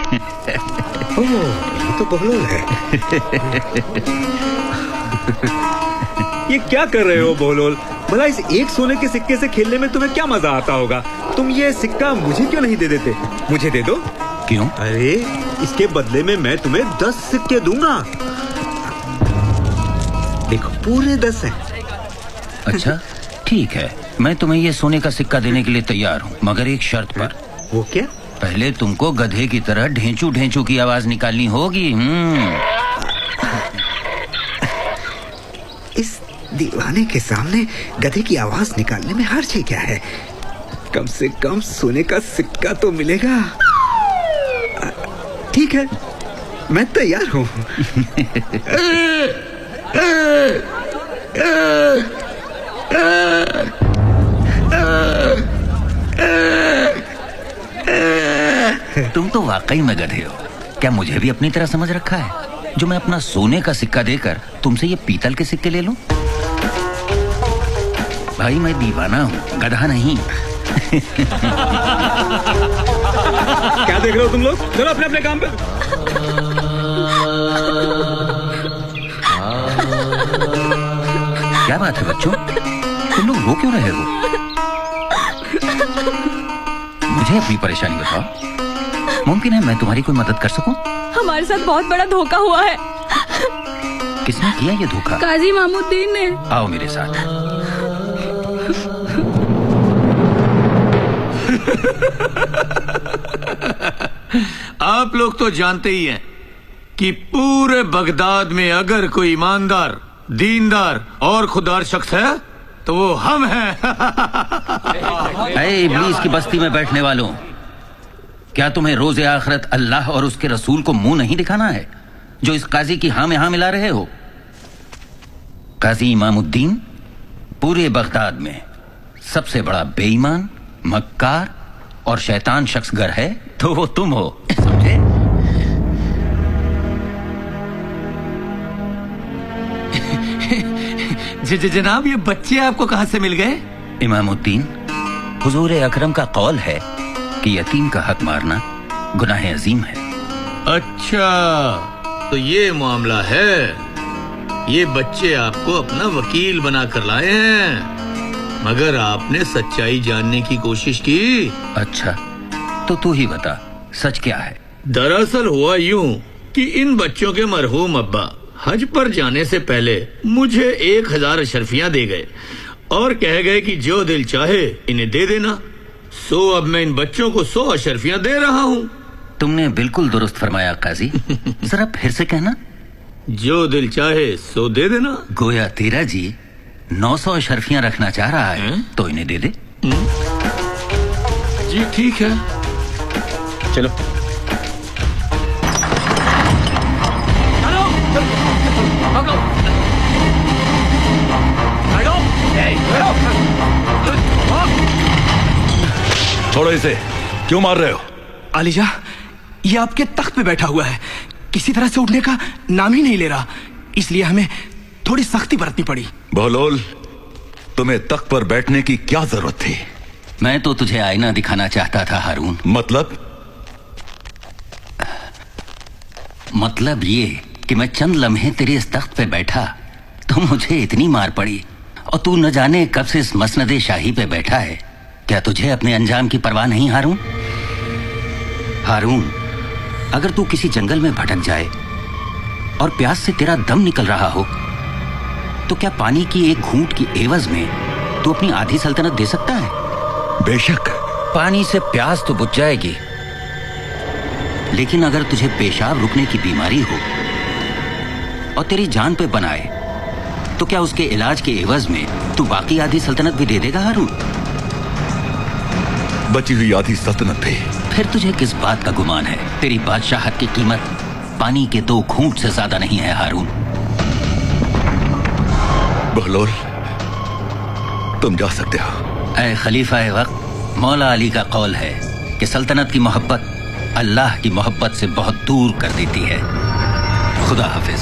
ओह, ये तो बहलोल है। ये क्या कर रहे हो बहलोल? भला इस एक सोने के सिक्के से खेलने में तुम्हें क्या मजा आता होगा? तुम ये सिक्का मुझे क्यों नहीं दे देते? मुझे दे दो। क्यों? अरे इसके बदले में मैं तुम्हें 10 सिक्के दूंगा। देखो पूरे 10 हैं। अच्छा ठीक है, मैं तुम्हें ये सोने का सिक्का देने के लिए तैयार हूँ, मगर एक शर्त पर। वो क्या? पहले तुमको गधे की तरह ढेंचू ढेंचू की आवाज निकालनी होगी। इस दीवाने के सामने गधे की आवाज निकालने में हर्ज ही क्या है? कम से कम सोने का सिक्का तो मिलेगा। ठीक है, मैं तैयार हूँ। तुम तो वाकई में गधे हो। क्या मुझे भी अपनी तरह समझ रखा है, जो मैं अपना सोने का सिक्का देकर तुमसे ये पीतल के सिक्के ले लूं? भाई मैं दीवाना हूँ, गधा नहीं। क्या देख रहे हो तुम लोग? चलो अपने अपने काम पे। क्या बात है बच्चों, तुम लोग रो क्यों रहे हो? मुझे अपनी परेशानी बताओ। मुमकिन है मैं तुम्हारी कोई मदद कर सकूं? हमारे साथ बहुत बड़ा धोखा हुआ है। किसने किया ये धोखा? काजी मामुद्दीन ने। आओ मेरे साथ। आप लोग तो जानते ही हैं कि पूरे बगदाद में अगर कोई ईमानदार, दीनदार और खुदार शख्स है तो वो हम हैं। ऐ इब्लीस की बस्ती में बैठने वालों, क्या तुम्हें रोज़े आखिरत अल्लाह और उसके रसूल को मुंह नहीं दिखाना है, जो इस काजी की हाँ में हाँ मिला रहे हो? काजी इमामुद्दीन पूरे बगदाद में सबसे बड़ा बेईमान, मक्कार और शैतान शख्स गर है तो वो तुम हो, समझे? जनाब, ये बच्चे आपको कहां से मिल गए? इमामुद्दीन, हुजूर अकरम का कौल है कि यतीम का हक मारना गुनाह अजीम है। अच्छा, तो ये मामला है। ये बच्चे आपको अपना वकील बना कर लाए हैं, मगर आपने सच्चाई जानने की कोशिश की। अच्छा, तो तू ही बता, सच क्या है? दरअसल हुआ यूं कि इन बच्चों के मरहूम अब्बा हज पर जाने से पहले मुझे 1000 अशरफियां दे गए और कह गए कि जो दिल चाहे इन्हें दे देना। सो अब मैं इन बच्चों को 100 अशरफियां दे रहा हूँ। तुमने बिल्कुल दुरुस्त फरमाया काजी। जरा फिर से कहना। जो दिल चाहे सो दे देना। गोया तेरा जी 900 अशरफियां रखना चाह रहा है तो इन्हें दे दे। जी ठीक है, चलो। छोड़ो इसे, क्यों मार रहे हो? आलिजा, ये आपके तख्त पे बैठा हुआ है, किसी तरह से उठने का नाम ही नहीं ले रहा, इसलिए हमें थोड़ी सख्ती बरतनी पड़ी। बहलोल, तुम्हें तख्त पर बैठने की क्या जरूरत थी? मैं तो तुझे आईना दिखाना चाहता था हारून। मतलब ये कि मैं चंद लम्हे तेरे इस तख्त पे बैठा तो मुझे इतनी मार पड़ी, और तू न जाने कब से इस मसनदे शाही पे बैठा है। क्या तुझे अपने अंजाम की परवाह नहीं हारून? हारून, अगर तू किसी जंगल में भटक जाए और प्यास से तेरा दम निकल रहा हो तो क्या पानी की एक घूंट की एवज में तू अपनी आधी सल्तनत दे सकता है? बेशक। पानी से प्यास तो बुझ जाएगी, लेकिन अगर तुझे पेशाब रुकने की बीमारी हो और तेरी जान पे बनाए तो क्या उसके इलाज के एवज में तू बाकी आधी सल्तनत भी दे देगा हारून? बची हुई आधी सल्तनत भी। फिर तुझे किस बात का गुमान है? तेरी बादशाहत की कीमत पानी के 2 घूंट से ज्यादा नहीं है हारून। बहलोल, तुम जा सकते हो। ऐ खलीफा वक्त, मौला अली का कौल है कि सल्तनत की मोहब्बत अल्लाह की मोहब्बत से बहुत दूर कर देती है। खुदा हाफिज।